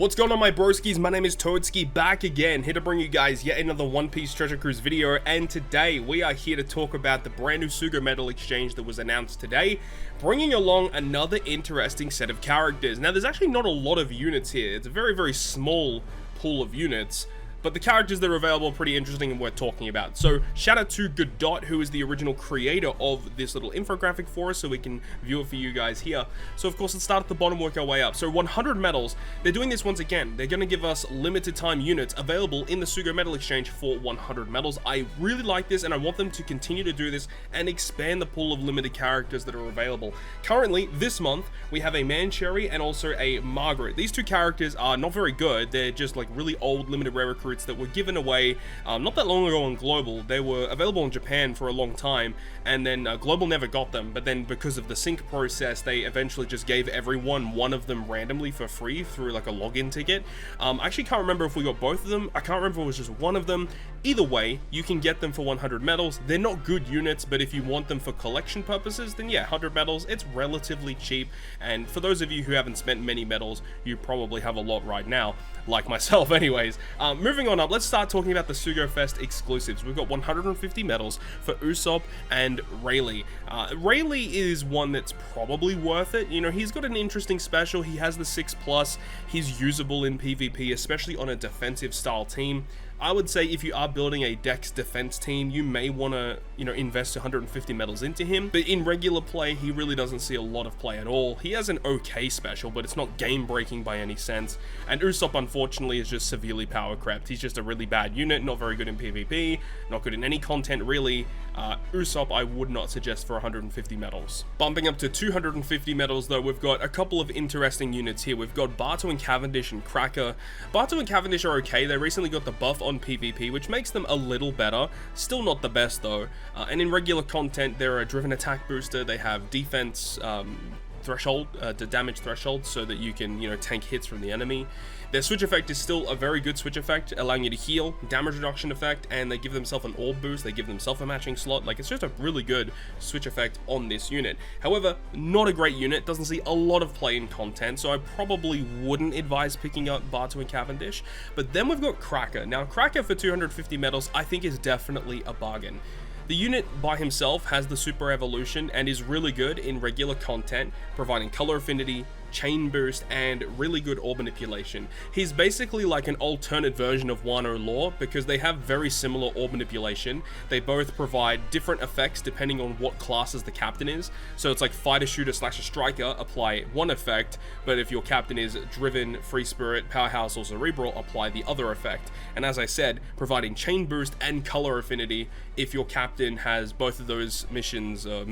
What's going on, my broskies? My name is Toadskii, back again, here to bring you guys yet another One Piece Treasure Cruise video, and today we are here to talk about the brand new Sugo Medal exchange that was announced today, bringing along another interesting set of characters. Now, there's actually not a lot of units here. It's a very, very small pool of units, but the characters that are available are pretty interesting and worth talking about. So, shout out to Godot, who is the original creator of this little infographic for us, so we can view it for you guys here. So, of course, let's start at the bottom, work our way up. So, 100 medals. They're doing this once again. They're going to give us limited time units available in the Sugo Medal exchange for 100 medals. I really like this, and I want them to continue to do this and expand the pool of limited characters that are available. Currently, this month, we have a Mancherry and also a Margaret. These two characters are not very good. They're just like really old limited rare recruits that were given away not that long ago on Global. They were available in Japan for a long time, and then Global never got them, but then because of the sync process, they eventually just gave everyone one of them randomly for free through like a login ticket. I actually can't remember if we got both of them. I can't remember if it was just one of them. Either way, you can get them for 100 medals. They're not good units, but if you want them for collection purposes, then yeah, 100 medals, it's relatively cheap, and for those of you who haven't spent many medals, you probably have a lot right now, like myself anyways. Moving on up, let's start talking about the Sugo Fest exclusives. We've got 150 medals for Usopp and Rayleigh. Rayleigh is one that's probably worth it. You know, he's got an interesting special. He has the 6+. He's usable in PvP, especially on a defensive style team. I would say if you are building a Dex defense team, you may want to, invest 150 medals into him. But in regular play, he really doesn't see a lot of play at all. He has an okay special, but it's not game-breaking by any sense. And Usopp, unfortunately, is just severely power crept. He's just a really bad unit, not very good in PvP, not good in any content, really. Usopp, I would not suggest for 150 medals. Bumping up to 250 medals, though, we've got a couple of interesting units here. We've got Baton and Cavendish and Cracker. Baton and Cavendish are okay. They recently got the buff on PvP, which makes them a little better. Still not the best, though. And in regular content, they're a driven attack booster. They have defense threshold, the damage threshold, so that you can, tank hits from the enemy. Their switch effect is still a very good switch effect, allowing you to heal, damage reduction effect, and they give themselves an orb boost, they give themselves a matching slot. Like, it's just a really good switch effect on this unit. However, not a great unit, doesn't see a lot of play in content, so I probably wouldn't advise picking up Baton and Cavendish. But then we've got Cracker. Now, Cracker for 250 medals, I think is definitely a bargain. The unit by himself has the super evolution and is really good in regular content, providing color affinity, chain boost, and really good orb manipulation. He's basically like an alternate version of Wano Law because they have very similar orb manipulation. They both provide different effects depending on what classes the captain is. So it's like fighter, shooter, / striker, apply one effect, but if your captain is driven, free spirit, powerhouse, or cerebral, apply the other effect. And as I said, providing chain boost and color affinity if your captain has both of those missions or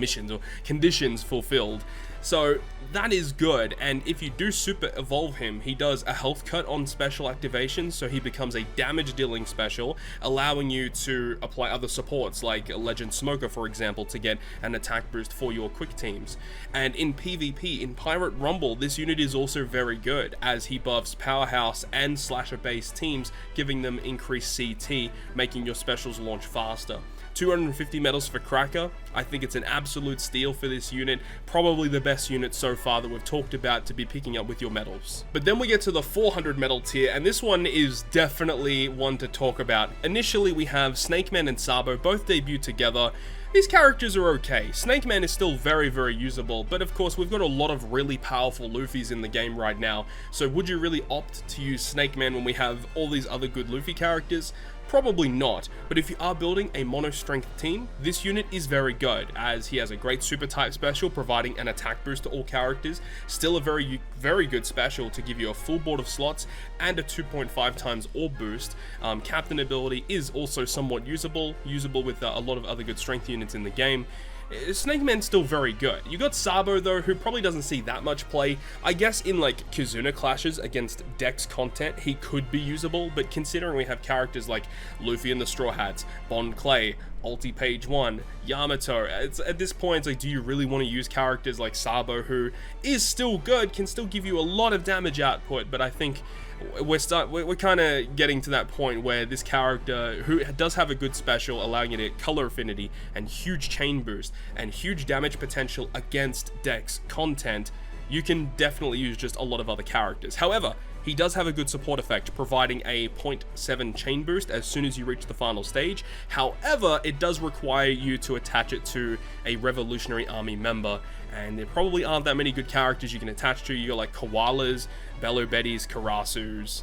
conditions fulfilled. So that is good, and if you do super evolve him, he does a health cut on special activations, so he becomes a damage dealing special, allowing you to apply other supports like Legend Smoker, for example, to get an attack boost for your quick teams. And in PvP, in Pirate Rumble, this unit is also very good, as he buffs powerhouse and slasher based teams, giving them increased CT, making your specials launch faster. 250 medals for Cracker. I think it's an absolute steal for this unit, probably the best unit so far that we've talked about to be picking up with your medals. But then we get to the 400 medal tier, and this one is definitely one to talk about. Initially, we have Snake Man and Sabo, both debut together. These characters are okay. Snake Man is still very, very usable, but of course we've got a lot of really powerful Luffys in the game right now, so would you really opt to use Snake Man when we have all these other good Luffy characters? Probably not, but if you are building a mono strength team, this unit is very good, as he has a great super type special providing an attack boost to all characters, still a very, very good special to give you a full board of slots and a 2.5 times orb boost. Captain ability is also somewhat usable with a lot of other good strength units in the game. Snake Man's still very good. You got Sabo, though, who probably doesn't see that much play. I guess in like Kizuna clashes against Dex content, he could be usable, but considering we have characters like Luffy and the Straw Hats, Bon Clay, Ulti Page 1, Yamato, at this point, it's like, do you really want to use characters like Sabo, who is still good, can still give you a lot of damage output, but I think we're kind of getting to that point where this character, who does have a good special allowing you to get color affinity and huge chain boost and huge damage potential against Dex content, you can definitely use just a lot of other characters. However, He does have a good support effect, providing a 0.7 chain boost as soon as you reach the final stage. However, it does require you to attach it to a Revolutionary Army member, and there probably aren't that many good characters you can attach to. You got like Koalas, Bello Betties, Karasus,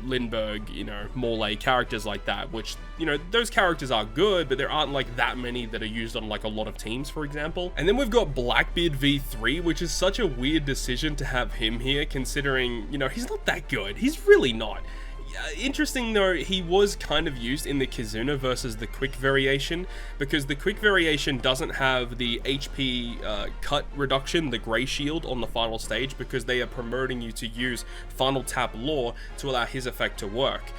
Lindbergh, you know, Morley, characters like that, which, you know, those characters are good, but there aren't like that many that are used on like a lot of teams, for example. And then we've got Blackbeard V3, which is such a weird decision to have him here, considering, you know, he's not that good. He's really not. Interesting though, he was kind of used in the Kizuna versus the quick variation, because the quick variation doesn't have the HP cut reduction, the gray shield on the final stage, because they are promoting you to use final tap lore to allow his effect to work.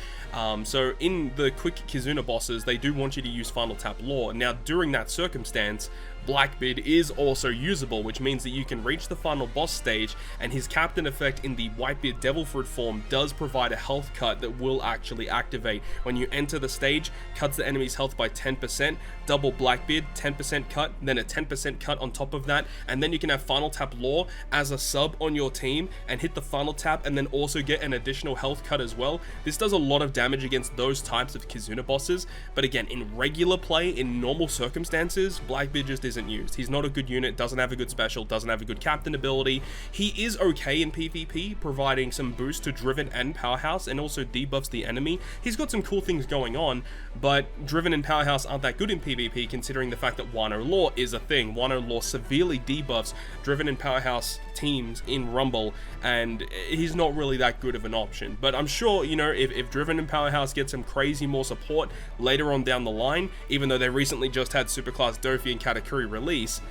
So in the quick Kizuna bosses, they do want you to use final tap lore. Now during that circumstance, Blackbeard is also usable, which means that you can reach the final boss stage, and his captain effect in the Whitebeard Devil Fruit form does provide a health cut that will actually activate. When you enter the stage, cuts the enemy's health by 10%, double Blackbeard, 10% cut, then a 10% cut on top of that, and then you can have final tap lore as a sub on your team and hit the final tap and then also get an additional health cut as well. This does a lot of damage against those types of Kizuna bosses, but again, in regular play, in normal circumstances, Blackbeard just isn't used. He's not a good unit, doesn't have a good special, doesn't have a good captain ability. He is okay in PvP, providing some boost to Driven and Powerhouse, and also debuffs the enemy. He's got some cool things going on, but Driven and Powerhouse aren't that good in PvP, considering the fact that Wano Lore is a thing. Wano Lore severely debuffs Driven and Powerhouse teams in Rumble, and he's not really that good of an option. But I'm sure, you know, if Driven and Powerhouse get some crazy more support later on down the line, even though they recently just had Superclass Dofi and Katakuri release,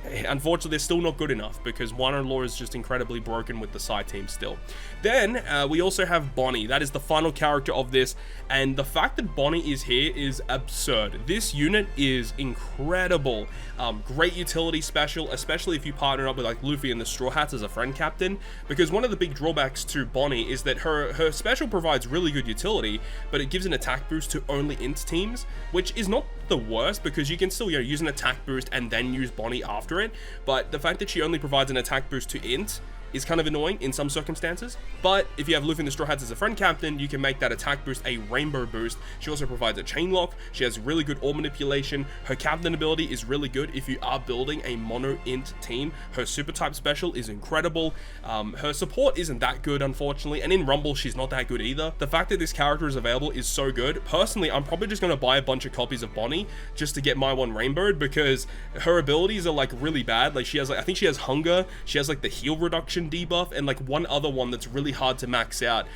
unfortunately they're still not good enough, because Wano Lore is just incredibly broken with the side team still. Then we also have Bonnie. That is the final character of this, and the fact that Bonnie is here is absurd. This unit is incredible. Great utility special, especially if you partner up with like Luffy and the Straw Hats as a friend captain, because one of the big drawbacks to Bonnie is that her special provides really good utility, but it gives an attack boost to only int teams, which is not the worst, because you can still, you know, use an attack boost and then use Bonnie after it. But the fact that she only provides an attack boost to int is kind of annoying in some circumstances. But if you have Luffy and the Straw Hats as a friend captain, you can make that attack boost a rainbow boost. She also provides a chain lock. She has really good ore manipulation. Her captain ability is really good if you are building a mono int team. Her super type special is incredible. Her support isn't that good, unfortunately, and in Rumble she's not that good either. The fact that this character is available is so good. Personally, I'm probably just going to buy a bunch of copies of Bonnie just to get my one rainbowed, because her abilities are like really bad. Like she has like, I think she has hunger, she has like the heal reduction debuff, and like one other one that's really hard to max out.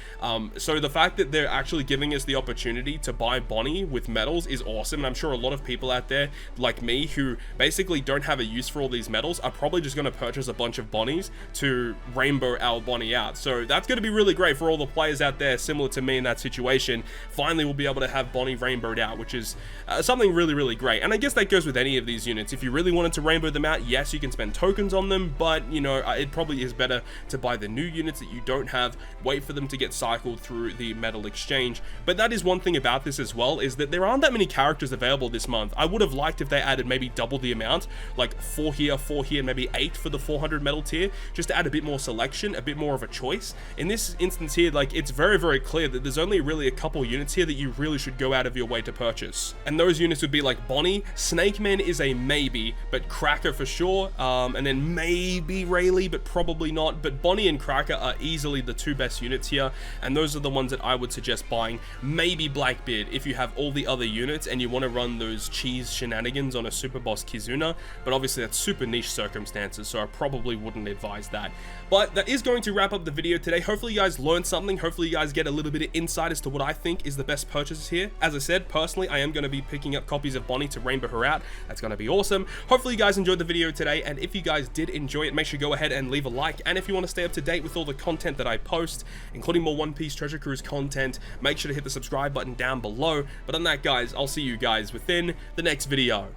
So the fact that they're actually giving us the opportunity to buy Bonnie with medals is awesome, and I'm sure a lot of people out there like me who basically don't have a use for all these medals are probably just going to purchase a bunch of Bonnies to rainbow our Bonnie out. So that's going to be really great for all the players out there similar to me in that situation. Finally we'll be able to have Bonnie rainbowed out, which is something really great. And I guess that goes with any of these units. If you really wanted to rainbow them out, yes, you can spend tokens on them, but you know, it probably is better to buy the new units that you don't have, wait for them to get cycled through the medal exchange. But that is one thing about this as well, is that there aren't that many characters available this month. I would have liked if they added maybe double the amount, like 4 here, maybe 8 for the 400 medal tier, just to add a bit more selection, a bit more of a choice. In this instance here, like, it's very clear that there's only really a couple units here that you really should go out of your way to purchase. And those units would be like Bonnie, Snake Man is a maybe, but Cracker for sure, and then maybe Rayleigh, but probably not. But Bonnie and Cracker are easily the 2 best units here, and those are the ones that I would suggest buying. Maybe Blackbeard if you have all the other units and you want to run those cheese shenanigans on a super boss Kizuna, but obviously that's super niche circumstances, so I probably wouldn't advise that. But that is going to wrap up the video today. Hopefully you guys learned something. Hopefully you guys get a little bit of insight as to what I think is the best purchases here. As I said, personally, I am going to be picking up copies of Bonnie to rainbow her out. That's going to be awesome. Hopefully you guys enjoyed the video today, and if you guys did enjoy it, make sure you go ahead and leave a like. And if you want to stay up to date with all the content that I post, including more One Piece Treasure Cruise content, make sure to hit the subscribe button down below. But on that, guys, I'll see you guys within the next video.